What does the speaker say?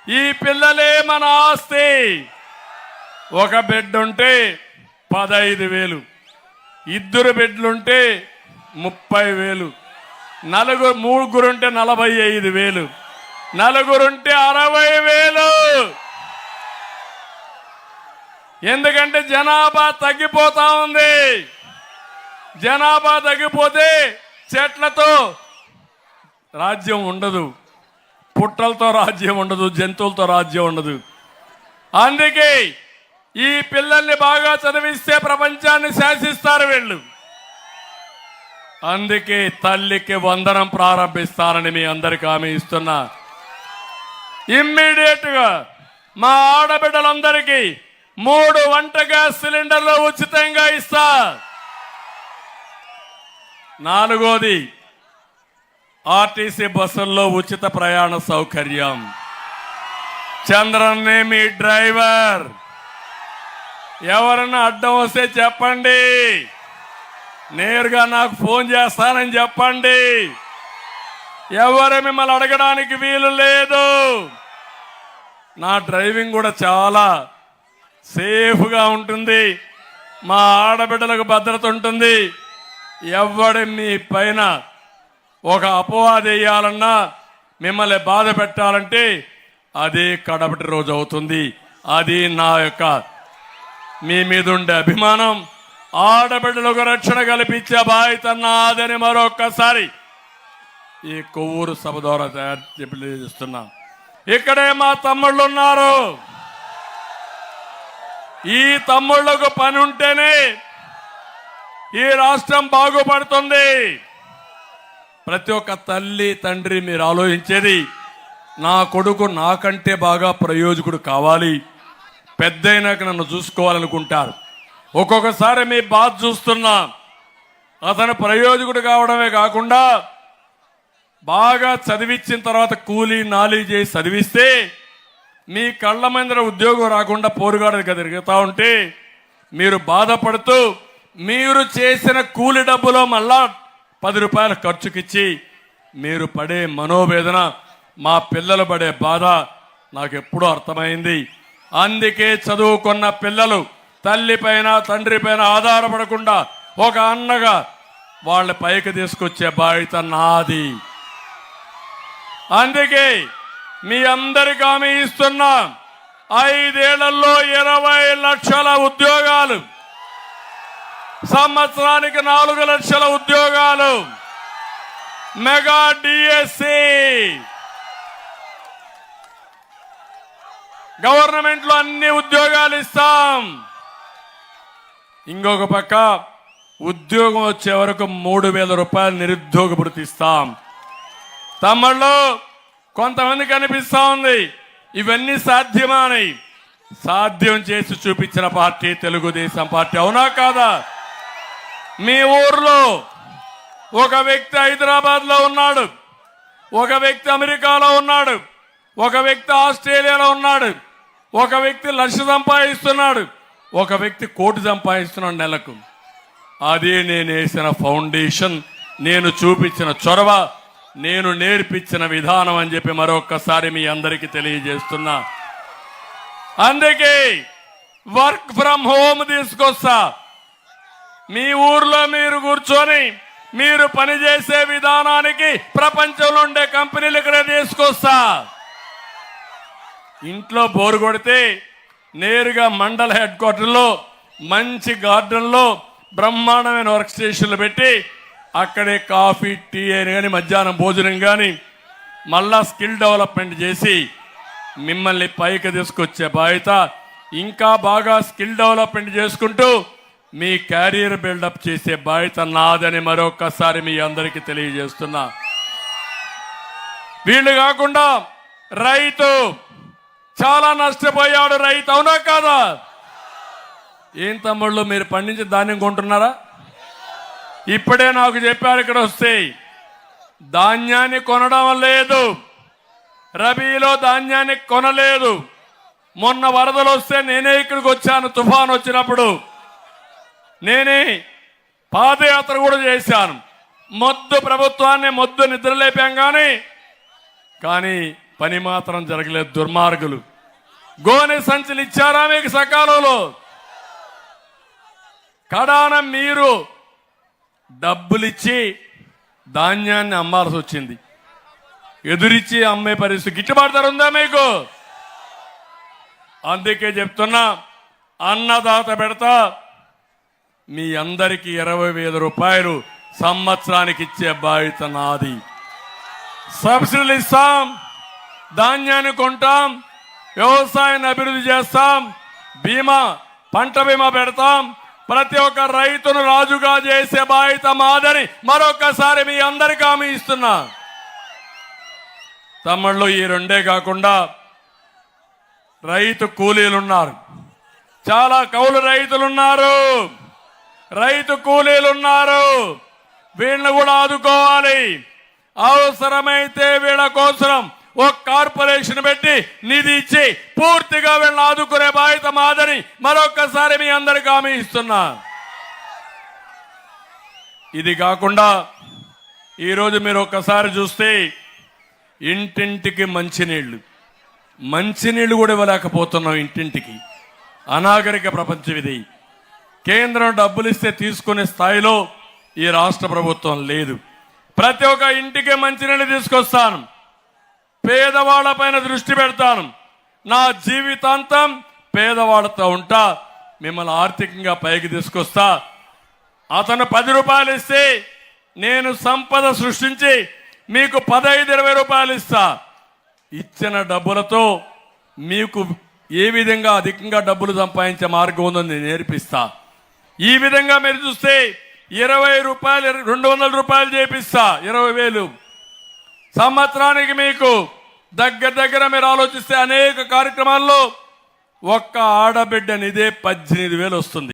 ఈ పిల్లలే మన ఆస్తి. ఒక బిడ్డ ఉంటే 15,000, 2 బిడ్డలుంటే 30,000, ముగ్గురుంటే 45,000, నలుగురుంటే 60,000. ఎందుకంటే జనాభా తగ్గిపోతా ఉంది. జనాభా తగ్గిపోతే చెట్లతో రాజ్యం ఉండదు, పుట్టలతో రాజ్యం ఉండదు, జంతువులతో రాజ్యం ఉండదు. అందుకే ఈ పిల్లల్ని బాగా చదివిస్తే ప్రపంచాన్ని శాసిస్తారు వీళ్ళు. అందుకే తల్లికి వందనం ప్రారంభిస్తారని మీ అందరికీ హామీ ఇస్తున్నా. ఇమ్మీడియట్ గా మా ఆడబిడ్డలందరికీ 3 వంట గ్యాస్ సిలిండర్లు ఉచితంగా ఇస్తా. 4వది ఆర్టీసీ బస్సుల్లో ఉచిత ప్రయాణ సౌకర్యం. చంద్రన్నే మీ డ్రైవర్. ఎవరన్నా అడ్డం వస్తే చెప్పండి, నేరుగా నాకు ఫోన్ చేస్తానని చెప్పండి. ఎవరు మిమ్మల్ని అడగడానికి వీలు లేదు. నా డ్రైవింగ్ కూడా చాలా సేఫ్గా ఉంటుంది. మా ఆడబిడ్డలకు భద్రత ఉంటుంది. ఎవడి మీ పైన ఒక అపవాదు వేయాలన్నా, మిమ్మల్ని బాధ పెట్టాలంటే అదే కడపటి రోజు అవుతుంది. అది నా యొక్క మీ మీద ఉండే అభిమానం. ఆడబిడ్డలకు రక్షణ కల్పించే బాధ్యత నాదని మరొక్కసారి ఈ కొవ్వూరు సభ ద్వారా తెలియజేస్తున్నా. ఇక్కడే మా తమ్ముళ్ళు ఉన్నారు. ఈ తమ్ముళ్లకు పని ఉంటేనే ఈ రాష్ట్రం బాగుపడుతుంది. ప్రతి ఒక్క తల్లి తండ్రి మీరు ఆలోచించేది, నా కొడుకు నాకంటే బాగా ప్రయోజకుడు కావాలి, పెద్దయినాక నన్ను చూసుకోవాలనుకుంటారు. ఒక్కొక్కసారి మీ బాధ చూస్తున్నా. అతను ప్రయోజకుడు కావడమే కాకుండా బాగా చదివించిన తర్వాత కూలీ నాలీ చేసి చదివిస్తే మీ కళ్ళ మందర ఉద్యోగం రాకుండా పోరుగాడుగా తిరుగుతూ ఉంటే మీరు బాధపడుతూ మీరు చేసిన కూలి డబ్బులో మళ్ళా 10 రూపాయలు ఖర్చుకిచ్చి మీరు పడే మనోవేదన, మా పిల్లలు పడే బాధ నాకు ఎప్పుడూ అర్థమైంది. అందుకే చదువుకున్న పిల్లలు తల్లి పైన తండ్రి పైన ఆధారపడకుండా ఒక అన్నగా వాళ్ళ పైకి తీసుకొచ్చే బాధ్యత నాది. అందుకే మీ అందరికీ హామీ ఇస్తున్నా, 5 ఏళ్లలో 20 లక్షల ఉద్యోగాలు, సంవత్సరానికి 4 లక్షల ఉద్యోగాలు, మెగా డిఎస్సి, గవర్నమెంట్ లో అన్ని ఉద్యోగాలు ఇస్తాం. ఇంకొక పక్క ఉద్యోగం వచ్చే వరకు 3,000 రూపాయలు నిరుద్యోగ భృతి ఇస్తాం. తమ్ముళ్ళు, కొంతమందికి అనిపిస్తా ఉంది ఇవన్నీ సాధ్యమని. సాధ్యం చేసి చూపించిన పార్టీ తెలుగుదేశం పార్టీ. అవునా కాదా? మీ ఊర్లో ఒక వ్యక్తి హైదరాబాద్ లో ఉన్నాడు, ఒక వ్యక్తి అమెరికాలో ఉన్నాడు, ఒక వ్యక్తి ఆస్ట్రేలియాలో ఉన్నాడు, ఒక వ్యక్తి 1,00,000 సంపాదిస్తున్నాడు, ఒక వ్యక్తి 1 కోటి సంపాదిస్తున్నాడు నెలకు. అదే నేను వేసిన ఫౌండేషన్, నేను చూపించిన చొరవ, నేను నేర్పించిన విధానం అని చెప్పి మరొక్కసారి మీ అందరికీ తెలియజేస్తున్నా. అందుకే వర్క్ ఫ్రమ్ హోమ్ తీసుకొస్తా. మీ ఊర్లో మీరు కూర్చొని మీరు పనిచేసే విధానానికి ప్రపంచంలో ఉండే కంపెనీలు ఇక్కడ తీసుకొస్తా. ఇంట్లో బోరు కొడితే నేరుగా మండల హెడ్ క్వార్టర్లో మంచి గార్డెన్లో బ్రహ్మాండమైన వర్క్ స్టేషన్లు పెట్టి అక్కడే కాఫీ టీ అని కానీ మధ్యాహ్నం భోజనం కానీ మళ్ళా స్కిల్ డెవలప్మెంట్ చేసి మిమ్మల్ని పైకి తీసుకొచ్చే బాధ్యత, ఇంకా బాగా స్కిల్ డెవలప్మెంట్ చేసుకుంటూ మీ క్యారియర్ బిల్డప్ చేసే బాధ్యత నాదని మరొకసారి మీ అందరికీ తెలియజేస్తున్నా. వీళ్ళు కాకుండా రైతు చాలా నష్టపోయాడు. రైతు అవునా కాదా? ఏం తమ్ముళ్ళు, మీరు పండించి ధాన్యం కొంటున్నారా? ఇప్పుడే నాకు చెప్పారు ఇక్కడ వస్తే ధాన్యాన్ని కొనడం లేదు, రబీలో ధాన్యాన్ని కొనలేదు. మొన్న వరదలు వస్తే నేనే ఇక్కడికి వచ్చాను. తుఫాన్ వచ్చినప్పుడు నేనే పాదయాత్ర కూడా చేశాను. మొద్దు ప్రభుత్వాన్ని మొద్దు నిద్రలేపాం కానీ పని మాత్రం జరగలేదు దుర్మార్గులు. గోనె సంచులు ఇచ్చారా మీకు సకాలంలో? కడాన మీరు డబ్బులిచ్చి ధాన్యాన్ని అమ్మాల్సి వచ్చింది. ఎదురిచ్చి అమ్మే పరిస్థితి గిట్టుబాటు ధర ఉందా మీకు? అందుకే చెప్తున్నా, అన్నదాత పెడతా మీ అందరికీ 20,000 రూపాయలు సంవత్సరానికి ఇచ్చే బాధ్యత నాది. సబ్సిడీలు ఇస్తాం, ధాన్యాన్ని కొంటాం, వ్యవసాయాన్ని అభివృద్ధి చేస్తాం, బీమా పంట బీమా పెడతాం. ప్రతి ఒక్క రైతును రాజుగా చేసే బాధ్యత మాదని మరొకసారి మీ అందరికీ హామీ ఇస్తున్నా. తమ్ముళ్ళు, ఈ రెండే కాకుండా రైతు కూలీలున్నారు, చాలా కౌలు రైతులున్నారు, రైతు కూలీలున్నారు. వీళ్ళని కూడా ఆదుకోవాలి. అవసరమైతే వీళ్ళ కోసం ఒక కార్పొరేషన్ పెట్టి నిధి ఇచ్చి పూర్తిగా వీళ్ళని ఆదుకునే బాధ్యత మాదని మరొకసారి మీ అందరికీ హామీ ఇస్తున్నా. ఇది కాకుండా ఈరోజు మీరు ఒక్కసారి చూస్తే ఇంటింటికి మంచినీళ్లు కూడా ఇవ్వలేకపోతున్నాం. ఇంటింటికి అనాగరిక ప్రపంచం ఇది. కేంద్రం డబ్బులు ఇస్తే తీసుకునే స్థాయిలో ఈ రాష్ట్ర ప్రభుత్వం లేదు. ప్రతి ఒక్క ఇంటికి మంచినీళ్ళు తీసుకొస్తాను, పేదవాళ్లపైన దృష్టి పెడతాను. నా జీవితాంతం పేదవాళ్లతో ఉంటా, మిమ్మల్ని ఆర్థికంగా పైకి తీసుకొస్తా. అతను 10 రూపాయలు ఇస్తే నేను సంపద సృష్టించి మీకు 15-20 రూపాయలు ఇస్తా. ఇచ్చిన డబ్బులతో మీకు ఏ విధంగా అధికంగా డబ్బులు సంపాదించే మార్గం ఉందో నేను నేర్పిస్తా. ఈ విధంగా మీరు చూస్తే 20 రూపాయలు 200 రూపాయలు చేపిస్తా, 20,000 సంవత్సరానికి. మీకు దగ్గర మీరు ఆలోచిస్తే అనేక కార్యక్రమాల్లో ఒక్క ఆడబిడ్డ నిదే 18,000 వస్తుంది.